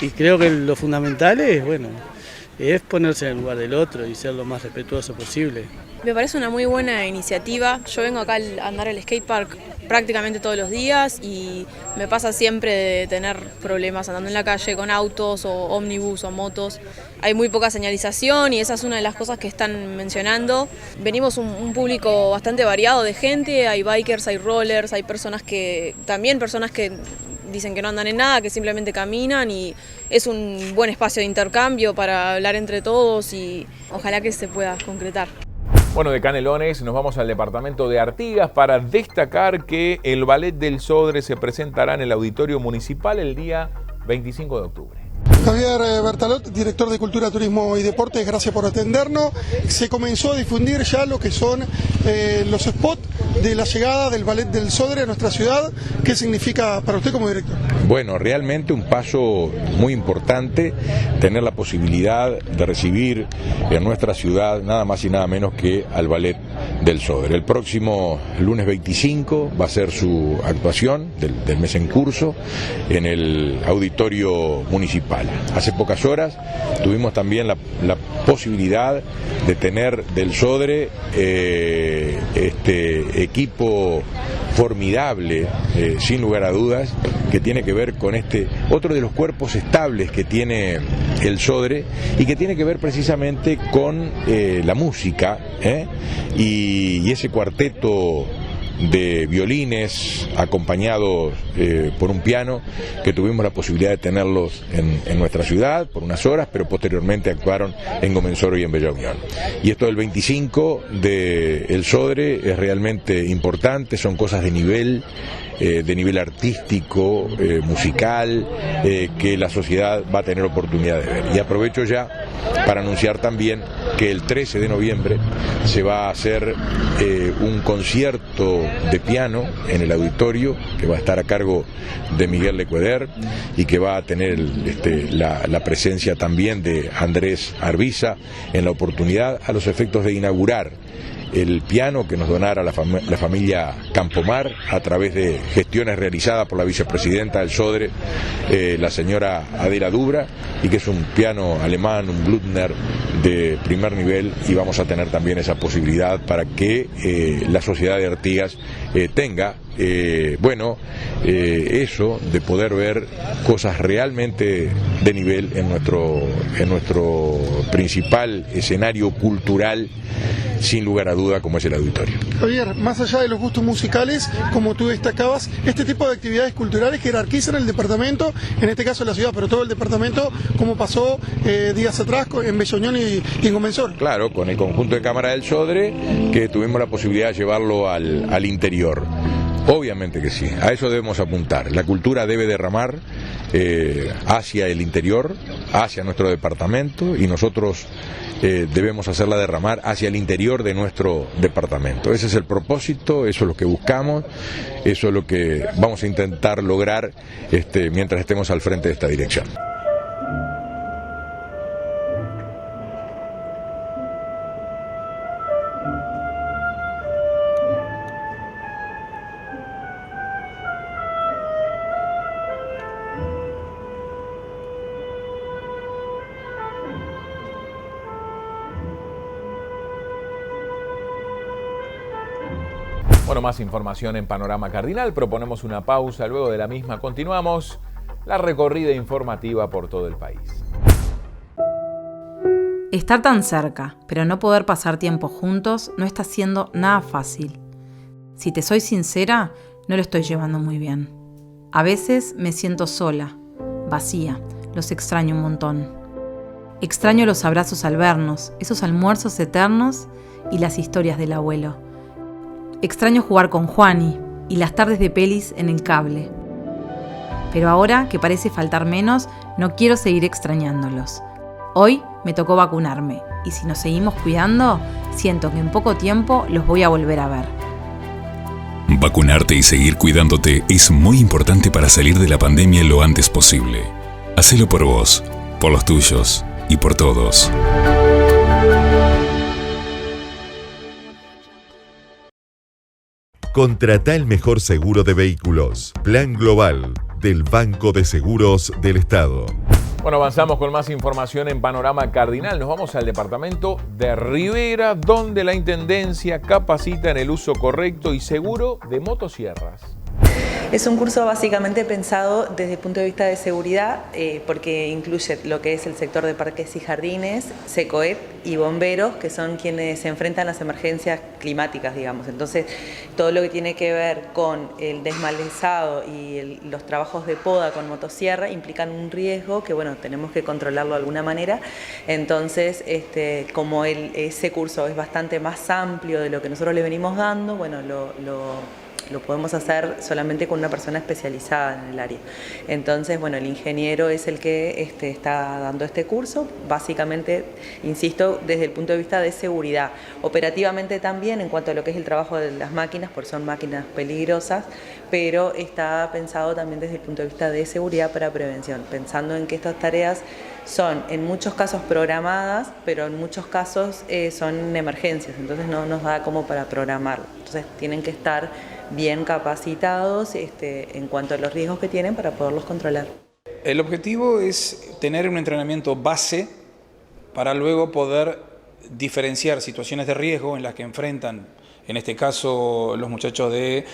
y creo que lo fundamental es ponerse en el lugar del otro y ser lo más respetuoso posible. Me parece una muy buena iniciativa. Yo vengo acá a andar al skatepark prácticamente todos los días y me pasa siempre de tener problemas andando en la calle con autos o ómnibus o motos. Hay muy poca señalización y esa es una de las cosas que están mencionando. Venimos un público bastante variado de gente, hay bikers, hay rollers, hay personas que dicen que no andan en nada, que simplemente caminan, y es un buen espacio de intercambio para hablar entre todos y ojalá que se pueda concretar. Bueno, de Canelones nos vamos al departamento de Artigas para destacar que el Ballet del Sodre se presentará en el Auditorio Municipal el día 25 de octubre. Javier Bertalot, director de Cultura, Turismo y Deportes, gracias por atendernos. Se comenzó a difundir ya lo que son los spots de la llegada del Ballet del Sodre a nuestra ciudad. ¿Qué significa para usted como director? Bueno, realmente un paso muy importante, tener la posibilidad de recibir en nuestra ciudad nada más y nada menos que al Ballet del Sodre. El próximo lunes 25 va a ser su actuación del mes en curso en el Auditorio Municipal. Hace pocas horas tuvimos también la posibilidad de tener del Sodre este equipo formidable, sin lugar a dudas, que tiene que ver con otro de los cuerpos estables que tiene el Sodre y que tiene que ver precisamente con la música, y ese cuarteto de violines acompañados por un piano que tuvimos la posibilidad de tenerlos en nuestra ciudad por unas horas, pero posteriormente actuaron en Gomensoro y en Bella Unión. Y esto del 25 de El Sodre es realmente importante, son cosas de nivel artístico, musical, que la sociedad va a tener oportunidad de ver. Y aprovecho ya para anunciar también que el 13 de noviembre se va a hacer un concierto de piano en el auditorio que va a estar a cargo de Miguel Lecueder y que va a tener la presencia también de Andrés Arbiza en la oportunidad a los efectos de inaugurar el piano que nos donara la familia Campomar a través de gestiones realizadas por la vicepresidenta del Sodre, la señora Adela Dubra, y que es un piano alemán, un Blüthner de primer nivel, y vamos a tener también esa posibilidad para que la sociedad de Artigas tenga eso de poder ver cosas realmente de nivel en nuestro principal escenario cultural, sin lugar a duda, como es el auditorio. Javier, más allá de los gustos musicales, como tú destacabas, este tipo de actividades culturales jerarquizan el departamento, en este caso la ciudad, pero todo el departamento, como pasó días atrás en Bella Unión y en Gomensoro. Claro, con el conjunto de cámara del Sodre, que tuvimos la posibilidad de llevarlo al interior. Obviamente que sí, a eso debemos apuntar. La cultura debe derramar hacia el interior, hacia nuestro departamento, y nosotros debemos hacerla derramar hacia el interior de nuestro departamento. Ese es el propósito, eso es lo que buscamos, eso es lo que vamos a intentar lograr mientras estemos al frente de esta dirección. Bueno, más información en Panorama Cardinal. Proponemos una pausa, luego de la misma continuamos la recorrida informativa por todo el país. Estar tan cerca, pero no poder pasar tiempo juntos, no está siendo nada fácil. Si te soy sincera, no lo estoy llevando muy bien. A veces me siento sola, vacía, los extraño un montón. Extraño los abrazos al vernos, esos almuerzos eternos y las historias del abuelo. Extraño jugar con Juani y las tardes de pelis en el cable. Pero ahora, que parece faltar menos, no quiero seguir extrañándolos. Hoy me tocó vacunarme y si nos seguimos cuidando, siento que en poco tiempo los voy a volver a ver. Vacunarte y seguir cuidándote es muy importante para salir de la pandemia lo antes posible. Hacelo por vos, por los tuyos y por todos. Contrata el mejor seguro de vehículos. Plan Global del Banco de Seguros del Estado. Bueno, avanzamos con más información en Panorama Cardinal. Nos vamos al departamento de Rivera, donde la Intendencia capacita en el uso correcto y seguro de motosierras. Es un curso básicamente pensado desde el punto de vista de seguridad, porque incluye lo que es el sector de parques y jardines, SECOET y bomberos, que son quienes se enfrentan a las emergencias climáticas, digamos. Entonces, todo lo que tiene que ver con el desmalezado y los trabajos de poda con motosierra implican un riesgo que, bueno, tenemos que controlarlo de alguna manera. Entonces, como ese curso es bastante más amplio de lo que nosotros le venimos dando, bueno, lo podemos hacer solamente con una persona especializada en el área. Entonces, bueno, el ingeniero es el que está dando este curso, básicamente, insisto, desde el punto de vista de seguridad. Operativamente también, en cuanto a lo que es el trabajo de las máquinas, porque son máquinas peligrosas, pero está pensado también desde el punto de vista de seguridad para prevención, pensando en que estas tareas son en muchos casos programadas, pero en muchos casos son emergencias, entonces no nos da como para programarlo. Entonces tienen que estar bien capacitados en cuanto a los riesgos que tienen para poderlos controlar. El objetivo es tener un entrenamiento base para luego poder diferenciar situaciones de riesgo en las que enfrentan, en este caso, los muchachos de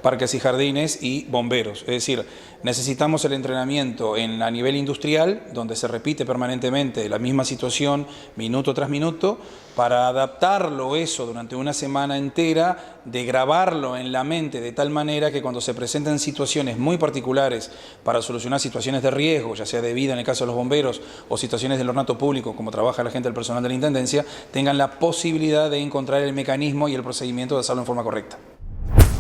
parques y jardines y bomberos. Es decir, necesitamos el entrenamiento a nivel industrial, donde se repite permanentemente la misma situación minuto tras minuto, para adaptarlo eso durante una semana entera, de grabarlo en la mente de tal manera que cuando se presenten situaciones muy particulares para solucionar situaciones de riesgo, ya sea de vida en el caso de los bomberos o situaciones del ornato público, como trabaja la gente del personal de la Intendencia, tengan la posibilidad de encontrar el mecanismo y el procedimiento de hacerlo en forma correcta.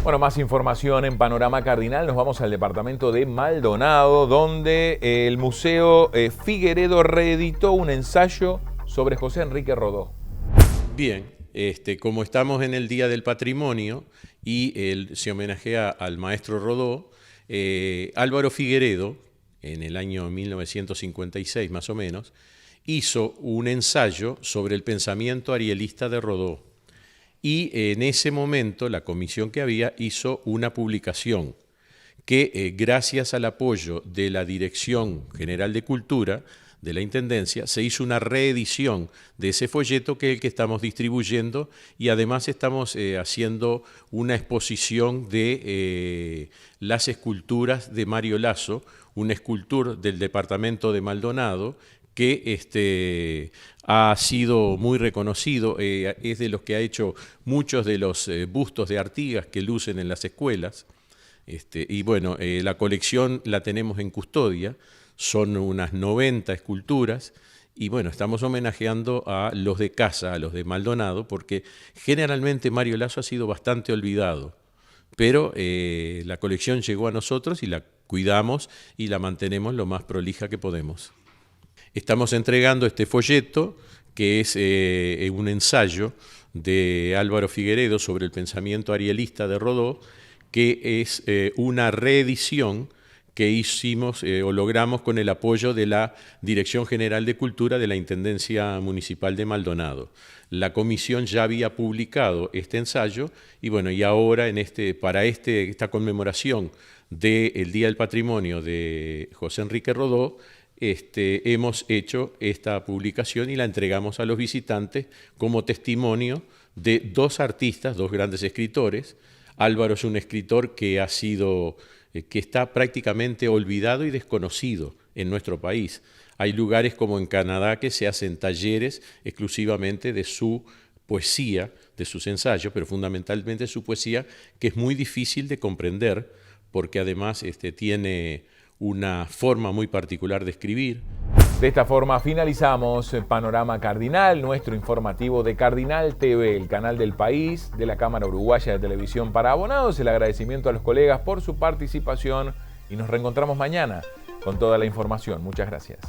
Bueno, más información en Panorama Cardinal. Nos vamos al departamento de Maldonado, donde el Museo Figueredo reeditó un ensayo sobre José Enrique Rodó. Bien, como estamos en el Día del Patrimonio y se homenajea al maestro Rodó, Álvaro Figueredo, en el año 1956 más o menos, hizo un ensayo sobre el pensamiento arielista de Rodó. Y en ese momento la comisión que había hizo una publicación que gracias al apoyo de la Dirección General de Cultura de la Intendencia se hizo una reedición de ese folleto, que es el que estamos distribuyendo, y además estamos haciendo una exposición de las esculturas de Mario Lasso, un escultor del departamento de Maldonado, que ha sido muy reconocido, es de los que ha hecho muchos de los bustos de Artigas que lucen en las escuelas, y bueno, la colección la tenemos en custodia, son unas 90 esculturas, y bueno, estamos homenajeando a los de casa, a los de Maldonado, porque generalmente Mario Lasso ha sido bastante olvidado, pero la colección llegó a nosotros y la cuidamos y la mantenemos lo más prolija que podemos. Estamos entregando este folleto, que es un ensayo de Álvaro Figueredo sobre el pensamiento arielista de Rodó, que es una reedición que hicimos o logramos con el apoyo de la Dirección General de Cultura de la Intendencia Municipal de Maldonado. La comisión ya había publicado este ensayo y bueno, y ahora para esta conmemoración del Día del Patrimonio de José Enrique Rodó, hemos hecho esta publicación y la entregamos a los visitantes como testimonio de dos artistas, dos grandes escritores. Álvaro es un escritor que está prácticamente olvidado y desconocido en nuestro país. Hay lugares como en Canadá que se hacen talleres exclusivamente de su poesía, de sus ensayos, pero fundamentalmente su poesía, que es muy difícil de comprender porque además tiene una forma muy particular de escribir. De esta forma finalizamos Panorama Cardinal, nuestro informativo de Cardinal TV, el canal del país, de la Cámara Uruguaya de Televisión para Abonados. El agradecimiento a los colegas por su participación y nos reencontramos mañana con toda la información. Muchas gracias.